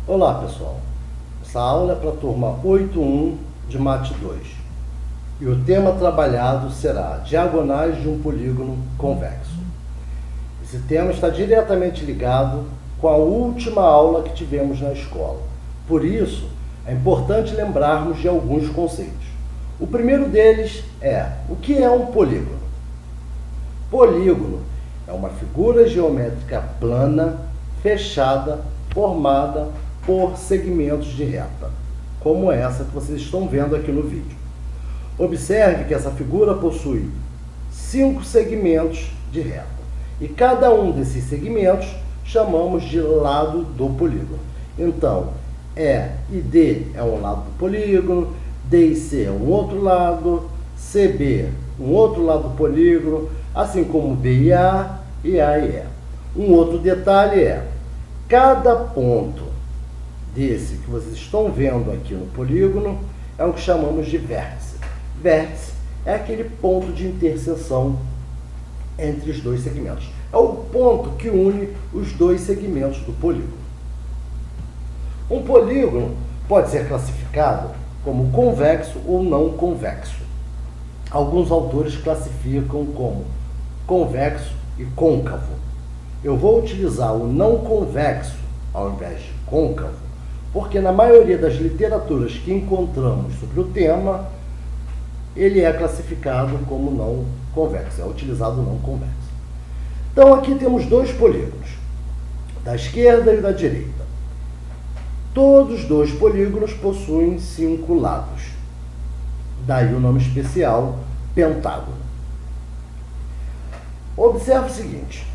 Olá pessoal, essa aula é para a turma 8.1 de Mate 2 e o tema trabalhado será diagonais de um polígono convexo. Esse tema está diretamente ligado com a última aula que tivemos na escola, por isso é importante lembrarmos de alguns conceitos. O primeiro deles é: o que é um polígono? Polígono é uma figura geométrica plana, fechada, formada por segmentos de reta, como essa que vocês estão vendo aqui no vídeo. Observe que essa figura possui 5 segmentos de reta, e cada um desses segmentos chamamos de lado do polígono. Então, E e D é um lado do polígono, D e C é um outro lado, CB um outro lado do polígono, assim como B e A e E. Um outro detalhe é: cada ponto desse que vocês estão vendo aqui no polígono é o que chamamos de vértice. Vértice é aquele ponto de interseção entre os dois segmentos. É o ponto que une os dois segmentos do polígono. Um polígono pode ser classificado como convexo ou não convexo. Alguns autores classificam como convexo e côncavo. Eu vou utilizar o não convexo ao invés de côncavo, porque na maioria das literaturas que encontramos sobre o tema, ele é classificado como não convexo, é utilizado não convexo. Então aqui temos dois polígonos, da esquerda e da direita. Todos os dois polígonos possuem 5 lados, daí o nome especial pentágono. Observe o seguinte: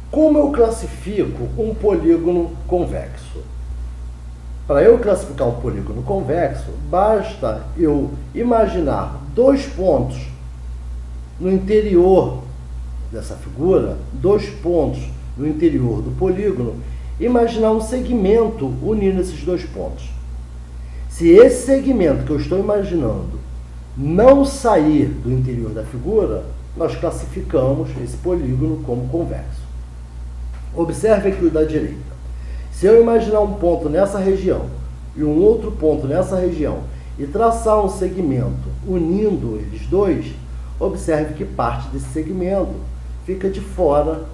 como eu classifico um polígono convexo? Para eu classificar um polígono convexo, basta eu imaginar 2 pontos no interior dessa figura, 2 pontos no interior do polígono, imaginar um segmento unindo esses 2 pontos. Se esse segmento que eu estou imaginando não sair do interior da figura, nós classificamos esse polígono como convexo. Observe aqui o da direita. Se eu imaginar um ponto nessa região e um outro ponto nessa região e traçar um segmento unindo eles dois, observe que parte desse segmento fica de fora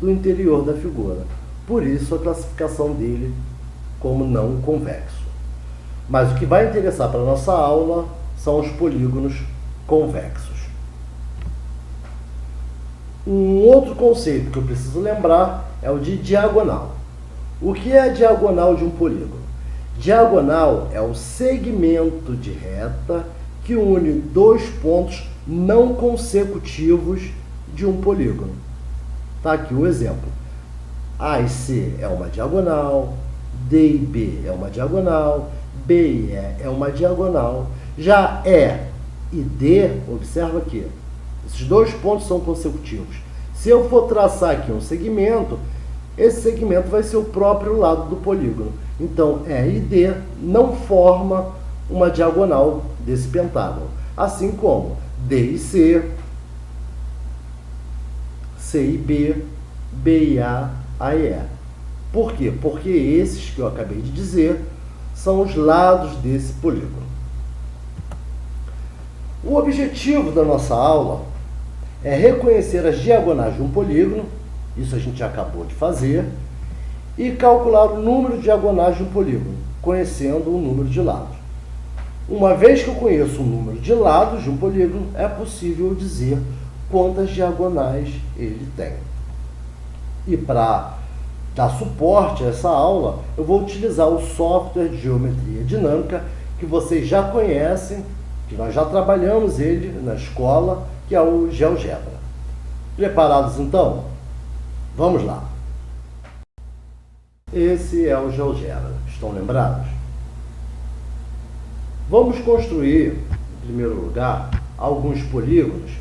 do interior da figura. Por isso a classificação dele como não convexo. Mas o que vai interessar para a nossa aula são os polígonos convexos. Um outro conceito que eu preciso lembrar é o de diagonal. O que é a diagonal de um polígono? Diagonal é o segmento de reta que une 2 pontos não consecutivos de um polígono. Está aqui o exemplo. A e C é uma diagonal, D e B é uma diagonal, B e E é uma diagonal. Já E e D, observa aqui, esses 2 pontos são consecutivos. Se eu for traçar aqui um segmento, esse segmento vai ser o próprio lado do polígono. Então, E e D não formam uma diagonal desse pentágono. Assim como D e C, C e B, B e A e E. Por quê? Porque esses que eu acabei de dizer são os lados desse polígono. O objetivo da nossa aula é reconhecer as diagonais de um polígono, isso a gente já acabou de fazer, e calcular o número de diagonais de um polígono, conhecendo o número de lados. Uma vez que eu conheço o número de lados de um polígono, é possível dizer quantas diagonais ele tem. E para dar suporte a essa aula, eu vou utilizar o software de geometria dinâmica que vocês já conhecem, que nós já trabalhamos ele na escola, que é o GeoGebra. Preparados então? Vamos lá. Esse é o GeoGebra. Estão lembrados? Vamos construir, em primeiro lugar, alguns polígonos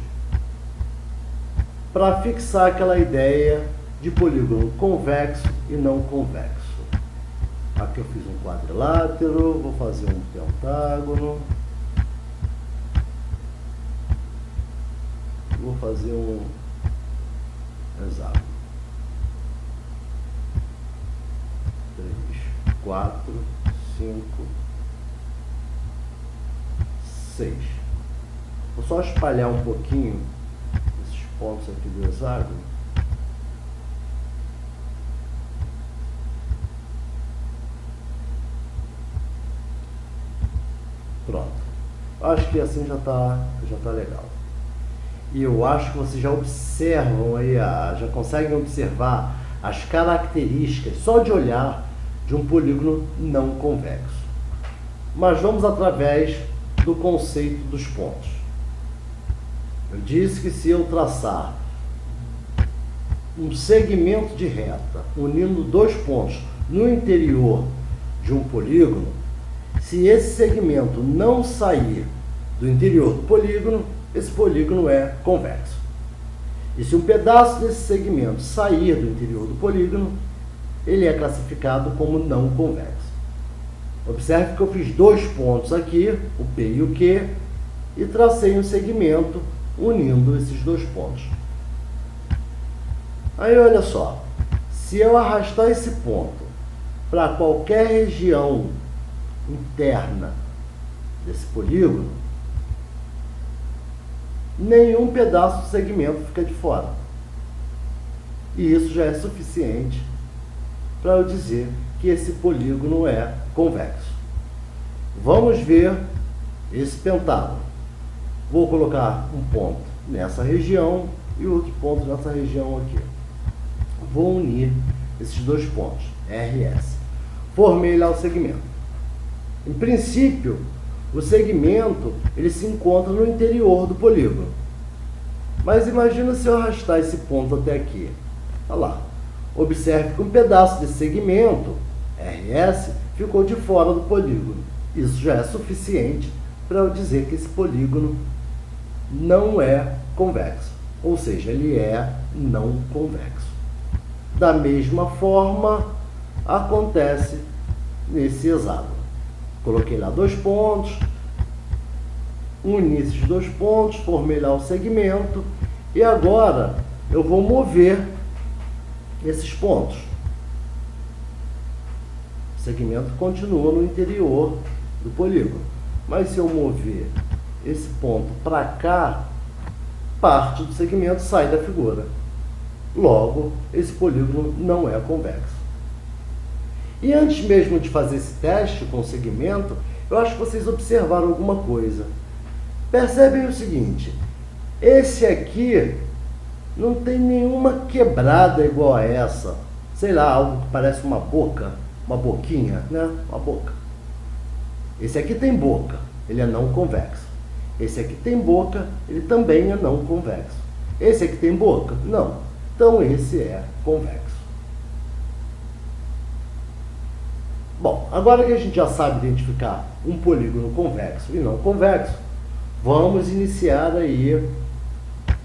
para fixar aquela ideia de polígono convexo e não convexo. Aqui eu fiz um quadrilátero, vou fazer um pentágono, vou fazer um hexágono. 3, 4, 5, 6. Vou só espalhar um pouquinho esses pontos aqui do hexágono. Pronto. Acho que assim já tá legal. E eu acho que vocês já observam aí, já conseguem observar as características, só de olhar, de um polígono não convexo. Mas vamos através do conceito dos pontos. Eu disse que se eu traçar um segmento de reta unindo dois pontos no interior de um polígono, se esse segmento não sair do interior do polígono, esse polígono é convexo. E se um pedaço desse segmento sair do interior do polígono, ele é classificado como não convexo. Observe que eu fiz dois pontos aqui, o P e o Q, e tracei um segmento unindo esses dois pontos. Aí olha só, se eu arrastar esse ponto para qualquer região interna desse polígono, nenhum pedaço do segmento fica de fora. E isso já é suficiente para eu dizer que esse polígono é convexo. Vamos ver esse pentágono. Vou colocar um ponto nessa região e outro ponto nessa região aqui. Vou unir esses dois pontos, RS. Formei lá o segmento. Em princípio, o segmento ele se encontra no interior do polígono. Mas imagina se eu arrastar esse ponto até aqui. Olha lá. Observe que um pedaço desse segmento, RS, ficou de fora do polígono. Isso já é suficiente para eu dizer que esse polígono não é convexo. Ou seja, ele é não convexo. Da mesma forma, acontece nesse hexágono. Coloquei lá dois pontos, uni esses dois pontos, formei lá o segmento e agora eu vou mover esses pontos. O segmento continua no interior do polígono, mas se eu mover esse ponto para cá, parte do segmento sai da figura. Logo, esse polígono não é convexo. E antes mesmo de fazer esse teste com o segmento, eu acho que vocês observaram alguma coisa. Percebem o seguinte, esse aqui não tem nenhuma quebrada igual a essa. Sei lá, algo que parece uma boca, uma boquinha, né? Uma boca. Esse aqui tem boca, ele é não convexo. Esse aqui tem boca, ele também é não convexo. Esse aqui tem boca? Não. Então esse é convexo. Bom, agora que a gente já sabe identificar um polígono convexo e não convexo, vamos iniciar aí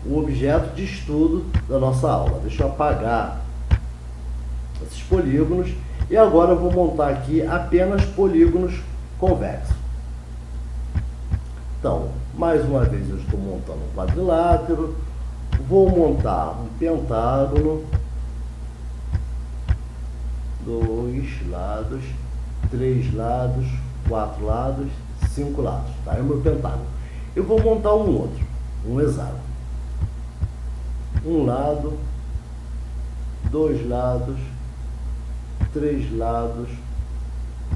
o objeto de estudo da nossa aula. Deixa eu apagar esses polígonos e agora eu vou montar aqui apenas polígonos convexos. Então, mais uma vez eu estou montando um quadrilátero, vou montar um pentágono, 2 lados, 3 lados, 4 lados, 5 lados, tá? É o meu pentágono. Eu vou montar um outro, um hexágono. Um lado, 2 lados, 3 lados,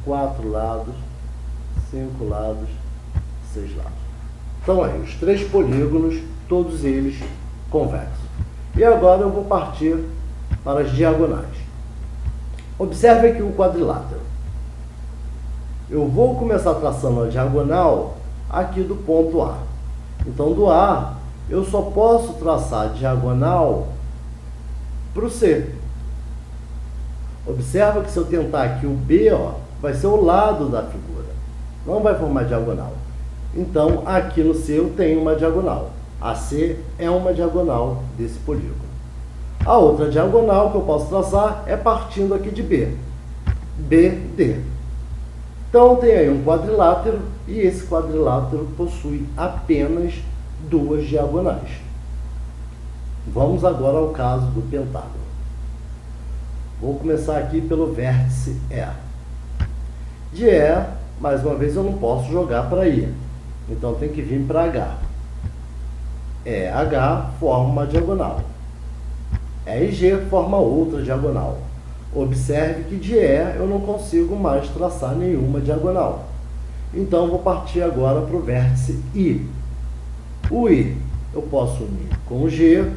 4 lados, 5 lados, 6 lados. Então aí, os 3 polígonos, todos eles convexos. E agora eu vou partir para as diagonais. Observe aqui o quadrilátero. Eu vou começar traçando a diagonal aqui do ponto A. Então, do A, eu só posso traçar a diagonal para o C. Observa que se eu tentar aqui o B, ó, vai ser o lado da figura. Não vai formar diagonal. Então, aqui no C eu tenho uma diagonal. A C é uma diagonal desse polígono. A outra diagonal que eu posso traçar é partindo aqui de B. BD. Então, tem aí um quadrilátero e esse quadrilátero possui apenas 2 diagonais. Vamos agora ao caso do pentágono. Vou começar aqui pelo vértice E. De E, mais uma vez, eu não posso jogar para I. Então tem que vir para H. EH forma uma diagonal. E e G forma outra diagonal. Observe que de E eu não consigo mais traçar nenhuma diagonal. Então vou partir agora para o vértice I. O I eu posso unir com o G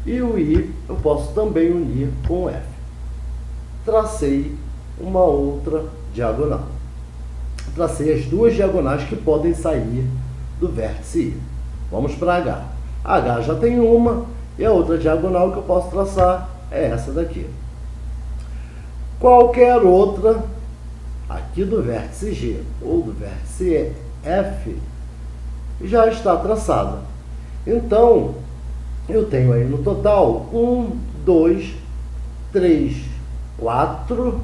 e o I eu posso também unir com o F. Tracei uma outra diagonal. Tracei as duas diagonais que podem sair do vértice I. Vamos para H. H já tem uma e a outra diagonal que eu posso traçar é essa daqui. Qualquer outra aqui do vértice G ou do vértice F já está traçada. Então, eu tenho aí no total 1, 2, 3, 4,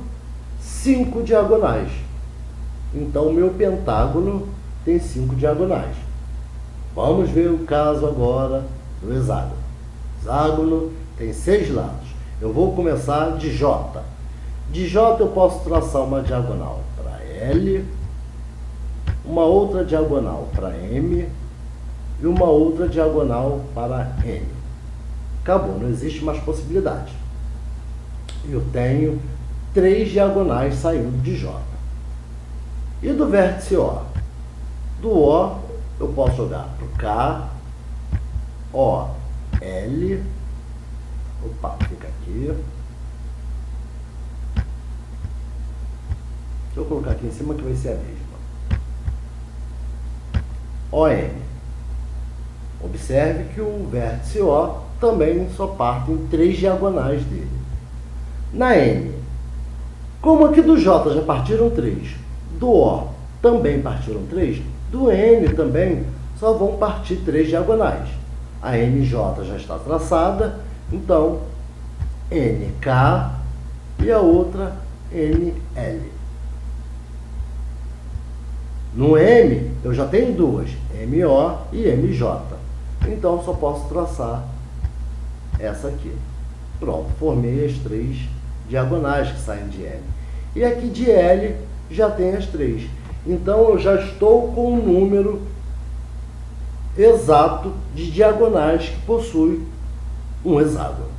5 diagonais. Então, o meu pentágono tem 5 diagonais. Vamos ver o caso agora do hexágono. O hexágono tem 6 lados. Eu vou começar de J. De J eu posso traçar uma diagonal para L, uma outra diagonal para M e uma outra diagonal para N. Acabou, não existe mais possibilidade. Eu tenho 3 diagonais saindo de J. E do vértice O? Do O eu posso jogar para o K, O, L, opa, fica aqui. Deixa eu colocar aqui em cima que vai ser a mesma. ON. Observe que o vértice O também só parte em 3 diagonais dele. Na N, como aqui do J já partiram 3, do O também partiram 3, do N também só vão partir 3 diagonais. A NJ já está traçada, então NK e a outra NL. No M, eu já tenho duas, MO e MJ. Então, só posso traçar essa aqui. Pronto, formei as 3 diagonais que saem de M. E aqui de L, já tem as 3. Então, eu já estou com o número exato de diagonais que possui um hexágono.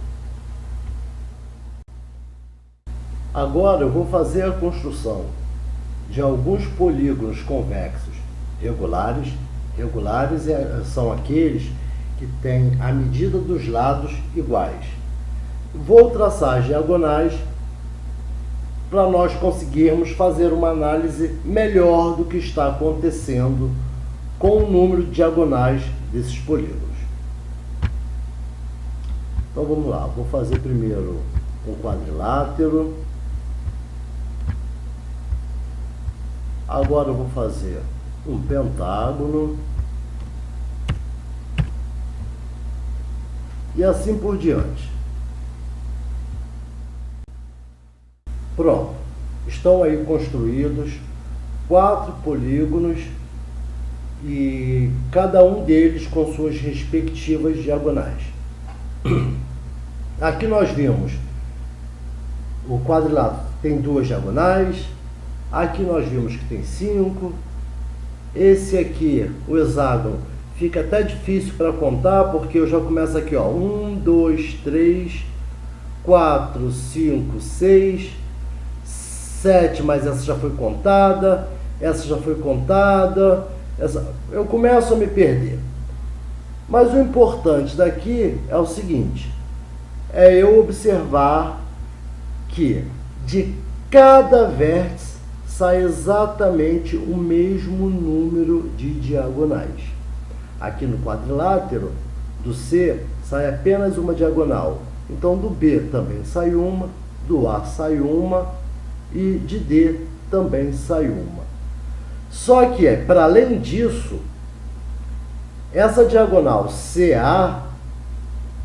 Agora, eu vou fazer a construção de alguns polígonos convexos regulares. Regulares são aqueles que têm a medida dos lados iguais. Vou traçar as diagonais para nós conseguirmos fazer uma análise melhor do que está acontecendo com o número de diagonais desses polígonos. Então vamos lá, vou fazer primeiro um quadrilátero. Agora eu vou fazer um pentágono. E assim por diante. Pronto. Estão aí construídos 4 polígonos e cada um deles com suas respectivas diagonais. Aqui nós vimos o quadrilátero tem 2 diagonais. Aqui nós vimos que tem 5. Esse aqui, o hexágono, fica até difícil para contar, porque eu já começo aqui, ó, 1, 2, 3, 4, 5, 6, 7, mas essa já foi contada, essa já foi contada, eu começo a me perder. Mas o importante daqui é o seguinte, é eu observar que de cada vértice sai exatamente o mesmo número de diagonais. Aqui no quadrilátero do C sai apenas uma diagonal. Então do B também sai uma, do A sai uma e de D também sai uma. Só que para além disso, essa diagonal CA,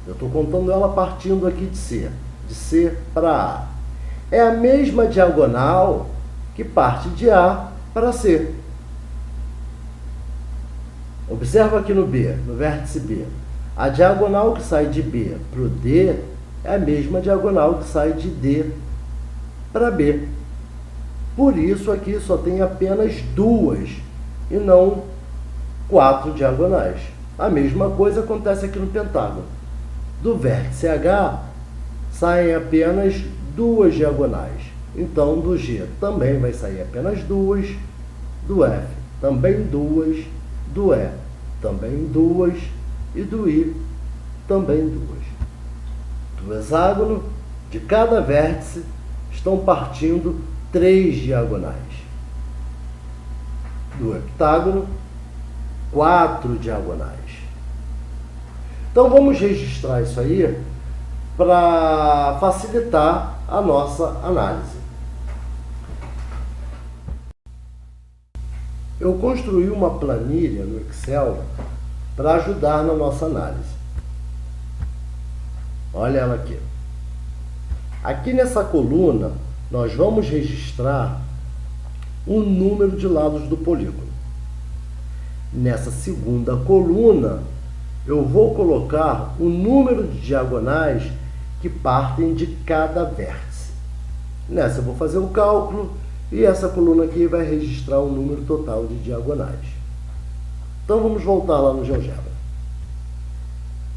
eu estou contando ela partindo aqui de C para A. É a mesma diagonal que parte de A para C. Observa aqui no B, no vértice B. A diagonal que sai de B para o D é a mesma diagonal que sai de D para B. Por isso aqui só tem apenas 2 e não 4 diagonais. A mesma coisa acontece aqui no pentágono. Do vértice H saem apenas 2 diagonais. Então do G também vai sair apenas 2, do F também 2, do E também 2 e do I também 2. Do hexágono, de cada vértice estão partindo 3 diagonais. Do heptágono, 4 diagonais. Então vamos registrar isso aí para facilitar a nossa análise. Eu construí uma planilha no Excel para ajudar na nossa análise. Olha ela aqui. Aqui nessa coluna, nós vamos registrar o número de lados do polígono. Nessa segunda coluna, eu vou colocar o número de diagonais que partem de cada vértice. Nessa eu vou fazer o cálculo e essa coluna aqui vai registrar o número total de diagonais. Então vamos voltar lá no GeoGebra.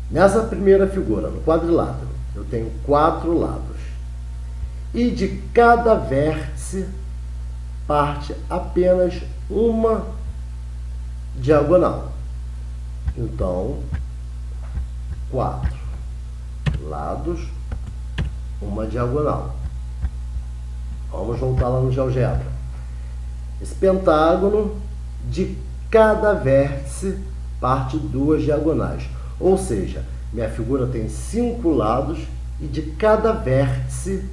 Nessa primeira figura, no quadrilátero, eu tenho 4 lados. E de cada vértice parte apenas uma diagonal. Então, 4 lados, uma diagonal. Vamos voltar lá no GeoGebra. Esse pentágono, de cada vértice parte 2 diagonais. Ou seja, minha figura tem 5 lados e de cada vértice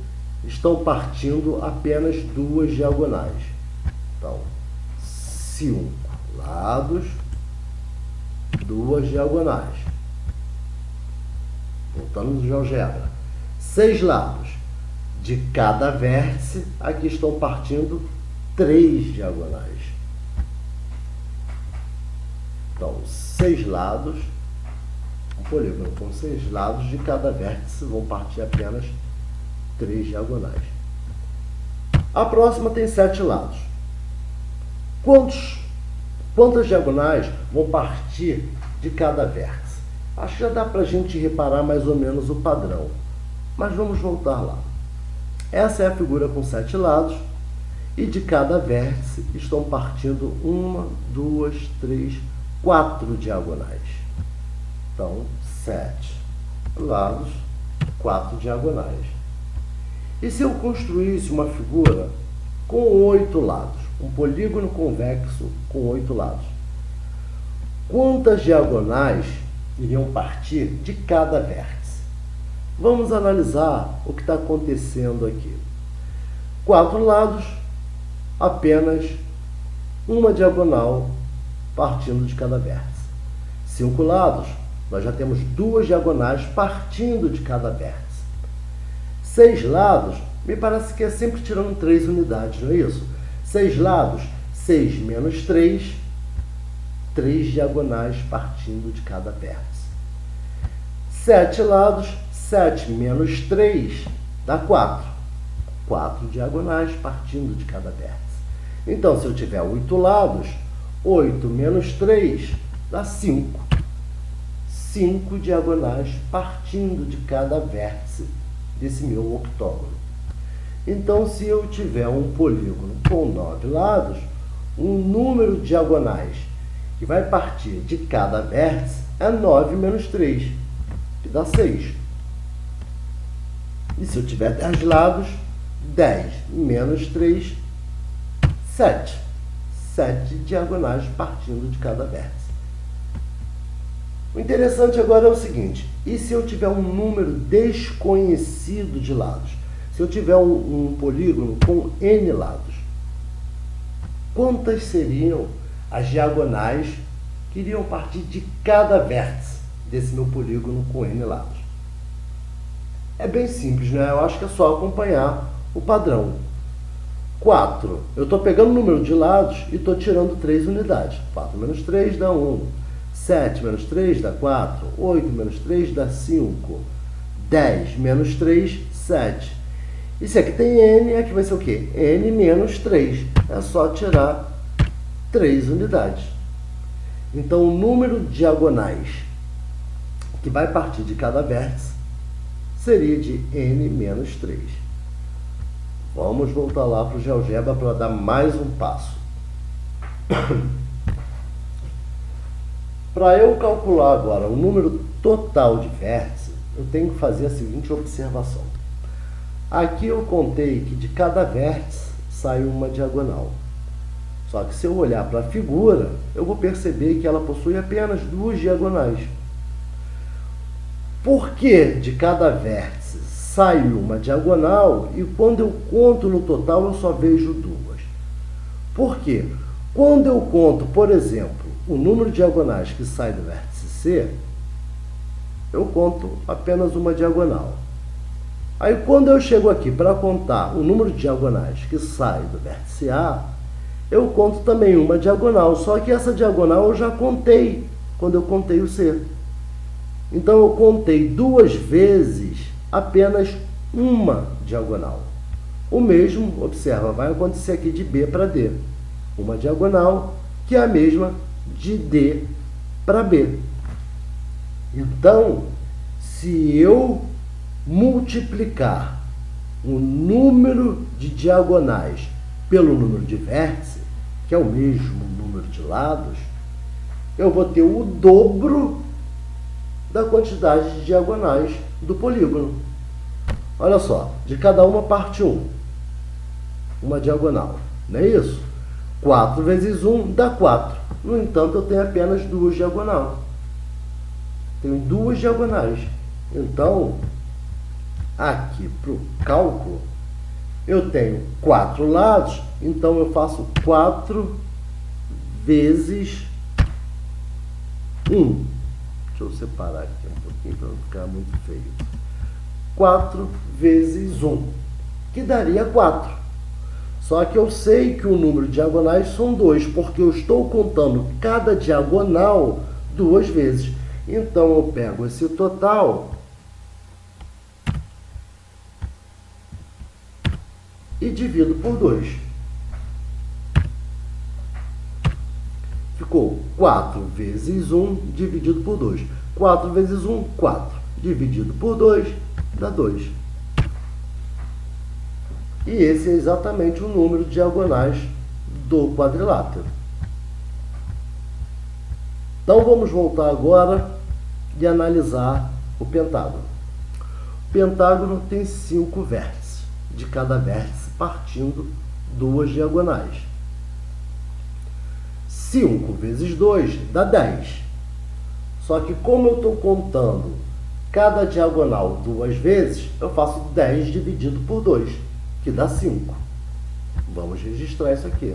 estão partindo apenas 2 diagonais. Então, 5 lados, 2 diagonais. Voltando no GeoGebra. 6 lados. De cada vértice, aqui estão partindo 3 diagonais. Então, 6 lados, um polígono com 6 lados, de cada vértice vão partir apenas 3 diagonais. A próxima tem 7 lados. Quantas diagonais vão partir de cada vértice? Acho que já dá para a gente reparar mais ou menos o padrão. Mas vamos voltar lá. Essa é a figura com 7 lados e de cada vértice estão partindo 1, 2, 3, 4 diagonais. Então, 7 lados, 4 diagonais. E se eu construísse uma figura com 8 lados, um polígono convexo com 8 lados, quantas diagonais iriam partir de cada vértice? Vamos analisar o que está acontecendo aqui. 4 lados, apenas uma diagonal partindo de cada vértice. 5 lados, nós já temos 2 diagonais partindo de cada vértice. 6 lados, me parece que é sempre tirando 3 unidades, não é isso? 6 lados, 6 menos 3, 3 diagonais partindo de cada vértice. 7 lados, 7 menos 3 dá 4. 4 diagonais partindo de cada vértice. Então, se eu tiver 8 lados, 8 menos 3 dá 5. 5 diagonais partindo de cada vértice desse meu octógono. Então, se eu tiver um polígono com 9 lados, o número de diagonais que vai partir de cada vértice é 9 menos 3, que dá 6. E se eu tiver 10 lados, 10 menos 3, 7. 7 diagonais partindo de cada vértice. O interessante agora é o seguinte: e se eu tiver um número desconhecido de lados? Se eu tiver um polígono com N lados, quantas seriam as diagonais que iriam partir de cada vértice desse meu polígono com N lados? É bem simples, né? Eu acho que é só acompanhar o padrão. 4. Eu estou pegando o número de lados e estou tirando 3 unidades. 4 menos 3 dá 1. 7 menos 3 dá 4. 8 menos 3 dá 5. 10 menos 3, 7. E se aqui tem n, aqui vai ser o quê? N menos 3. É só tirar 3 unidades. Então, o número de diagonais que vai partir de cada vértice seria de n menos 3. Vamos voltar lá para o GeoGebra para dar mais um passo. Para eu calcular agora o número total de vértices, eu tenho que fazer a seguinte observação. Aqui eu contei que de cada vértice sai uma diagonal. Só que se eu olhar para a figura, eu vou perceber que ela possui apenas 2 diagonais. Por que de cada vértice sai uma diagonal e quando eu conto no total eu só vejo 2? Por quê? Quando eu conto, por exemplo, o número de diagonais que sai do vértice C, eu conto apenas uma diagonal. Aí quando eu chego aqui para contar o número de diagonais que sai do vértice A, eu conto também uma diagonal, só que essa diagonal eu já contei quando eu contei o C. Então eu contei 2 vezes apenas uma diagonal. O mesmo, observa, vai acontecer aqui de B para D. Uma diagonal que é a mesma de D para B. Então, se eu multiplicar o número de diagonais pelo número de vértices, que é o mesmo número de lados, eu vou ter o dobro da quantidade de diagonais do polígono. Olha só, de cada uma parte 1, uma diagonal, não é isso? 4 vezes 1 dá 4. No entanto, eu tenho apenas 2 diagonais. Tenho 2 diagonais. Então, aqui para o cálculo, eu tenho 4 lados, então eu faço 4 vezes 1. Deixa eu separar aqui um pouquinho para não ficar muito feio. 4 vezes 1, que daria 4. Só que eu sei que o número de diagonais são 2, porque eu estou contando cada diagonal 2 vezes. Então, eu pego esse total e divido por 2. Ficou 4 vezes 1 dividido por 2. 4 vezes 1, 4. Dividido por 2, dá 2. E esse é exatamente o número de diagonais do quadrilátero. Então, vamos voltar agora e analisar o pentágono. O pentágono tem 5 vértices, de cada vértice partindo 2 diagonais. 5 vezes 2 dá 10. Só que como eu estou contando cada diagonal 2 vezes, eu faço 10 dividido por 2, que dá 5. Vamos registrar isso aqui.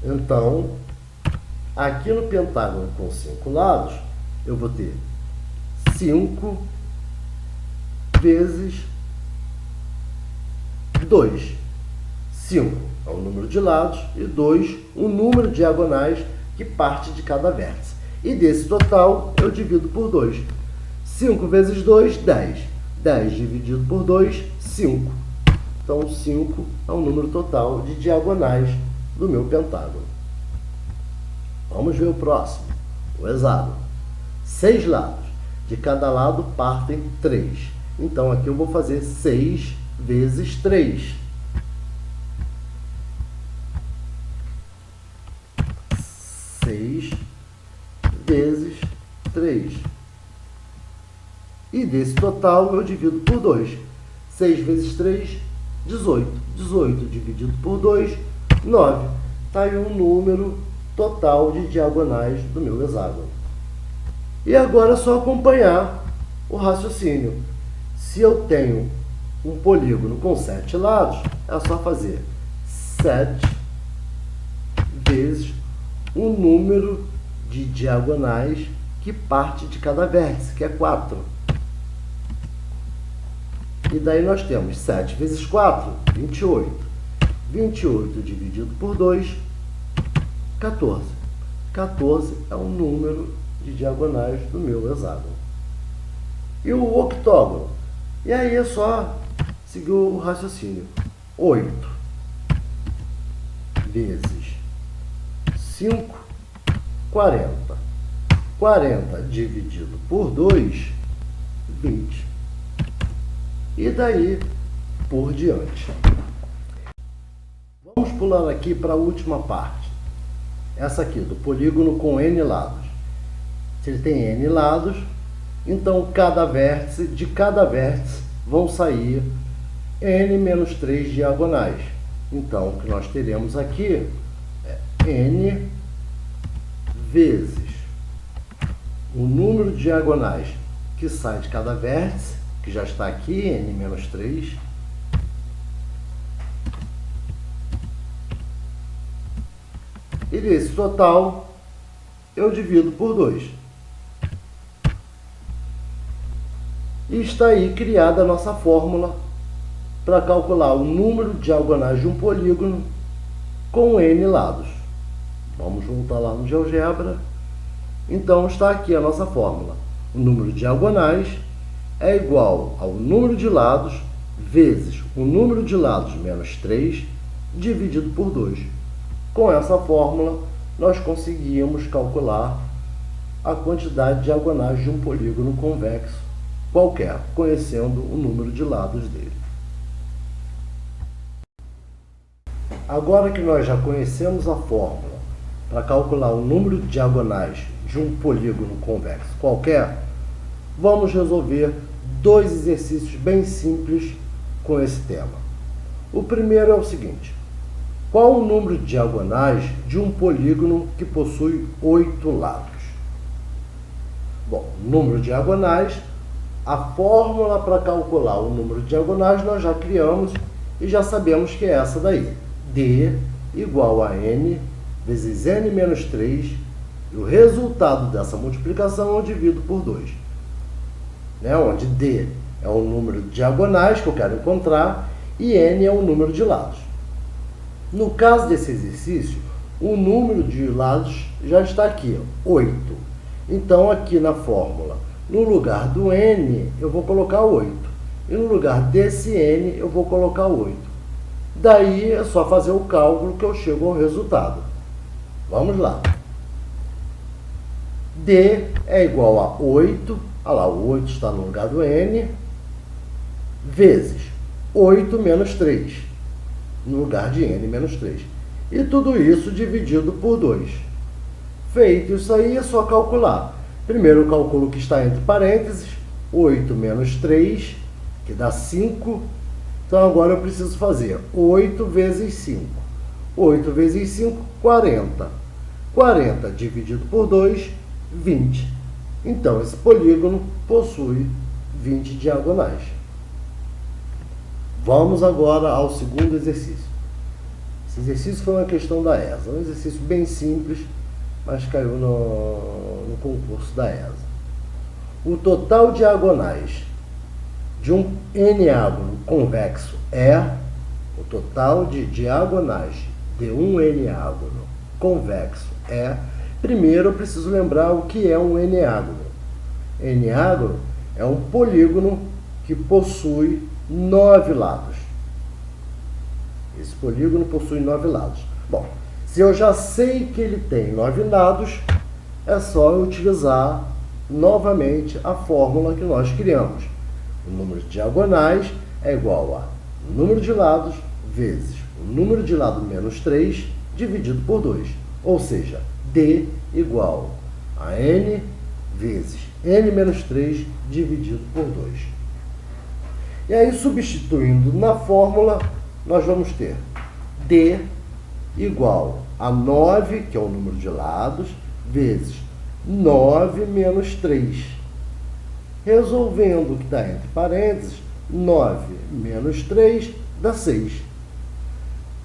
Então, aqui no pentágono com 5 lados, eu vou ter 5 vezes 2. 5 é o número de lados e 2 o número de diagonais que parte de cada vértice. E desse total eu divido por 2. 5 vezes 2, 10. 10 dividido por 2, 5. Então 5 é o número total de diagonais do meu pentágono. Vamos ver o próximo, o hexágono. 6 lados. De cada lado partem 3. Então aqui eu vou fazer 6 vezes 3. 6 vezes 3. E desse total eu divido por 2. 6 vezes 3, 18. 18 dividido por 2, 9. Está aí o número total de diagonais do meu hexágono. E agora é só acompanhar o raciocínio. Se eu tenho um polígono com 7 lados, é só fazer 7 vezes o número de diagonais que parte de cada vértice, que é 4. E daí nós temos 7 vezes 4, 28. 28 dividido por 2, 14. 14 é o número de diagonais do meu hexágono. E o octógono? E aí é só seguir o raciocínio. 8 vezes 5, 40. 40 dividido por 2, 20. E daí por diante. Vamos pular aqui para a última parte. Essa aqui, do polígono com N lados. Se ele tem N lados, então de cada vértice vão sair N menos 3 diagonais. Então, o que nós teremos aqui é N vezes o número de diagonais que sai de cada vértice, que já está aqui, N menos 3, e desse total eu divido por 2. E está aí criada a nossa fórmula para calcular o número de diagonais de um polígono com N lados. Vamos voltar lá no GeoGebra. Então está aqui a nossa fórmula. O número de diagonais é igual ao número de lados vezes o número de lados menos 3 dividido por 2. Com essa fórmula, nós conseguimos calcular a quantidade de diagonais de um polígono convexo qualquer, conhecendo o número de lados dele. Agora que nós já conhecemos a fórmula para calcular o número de diagonais de um polígono convexo qualquer, vamos resolver dois exercícios bem simples com esse tema. O primeiro é o seguinte: qual o número de diagonais de um polígono que possui 8 lados? Bom, número de diagonais, a fórmula para calcular o número de diagonais nós já criamos e já sabemos que é essa daí. D igual a N vezes N menos 3, e o resultado dessa multiplicação eu divido por 2. Onde D é o número de diagonais que eu quero encontrar e N é o número de lados. No caso desse exercício, o número de lados já está aqui, 8. Então, aqui na fórmula, no lugar do N, eu vou colocar 8. E no lugar desse N, eu vou colocar 8. Daí, é só fazer o cálculo que eu chego ao resultado. Vamos lá. D é igual a 8. Olha lá, o 8 está no lugar do N. Vezes 8 menos 3. No lugar de N menos 3. E tudo isso dividido por 2. Feito isso aí, é só calcular. Primeiro eu calculo o que está entre parênteses, 8 menos 3, que dá 5. Então agora eu preciso fazer 8 vezes 5. 8 vezes 5, 40. 40 dividido por 2, 20. Então esse polígono possui 20 diagonais. Vamos agora ao segundo exercício. Esse exercício foi uma questão da ESA, um exercício bem simples, mas caiu no concurso da ESA. O total de diagonais de um eneágono convexo é o total de diagonais de um eneágono convexo é. Primeiro eu preciso lembrar o que é um eneágono. Eneágono é um polígono que possui 9 lados. Esse polígono possui 9 lados. Bom, se eu já sei que ele tem 9 lados, é só eu utilizar novamente a fórmula que nós criamos. O número de diagonais é igual a número de lados vezes o número de lado menos 3 dividido por 2. Ou seja, D igual a N vezes N menos 3 dividido por 2. E aí, substituindo na fórmula, nós vamos ter D igual a 9, que é o número de lados, vezes 9 menos 3. Resolvendo o que está entre parênteses, 9 menos 3 dá 6.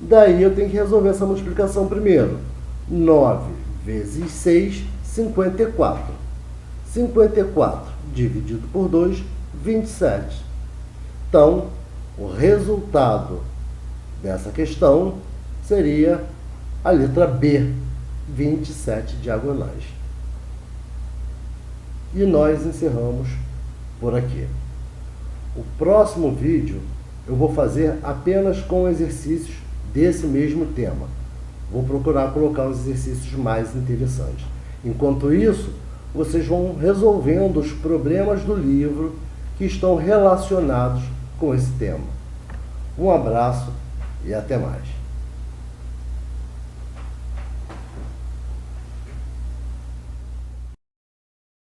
Daí eu tenho que resolver essa multiplicação primeiro. 9 vezes 6, 54. 54 dividido por 2, 27. Então, o resultado dessa questão seria a letra B, 27 diagonais. E nós encerramos por aqui. O próximo vídeo eu vou fazer apenas com exercícios desse mesmo tema. Vou procurar colocar os exercícios mais interessantes. Enquanto isso, vocês vão resolvendo os problemas do livro que estão relacionados com esse tema. Um abraço e até mais.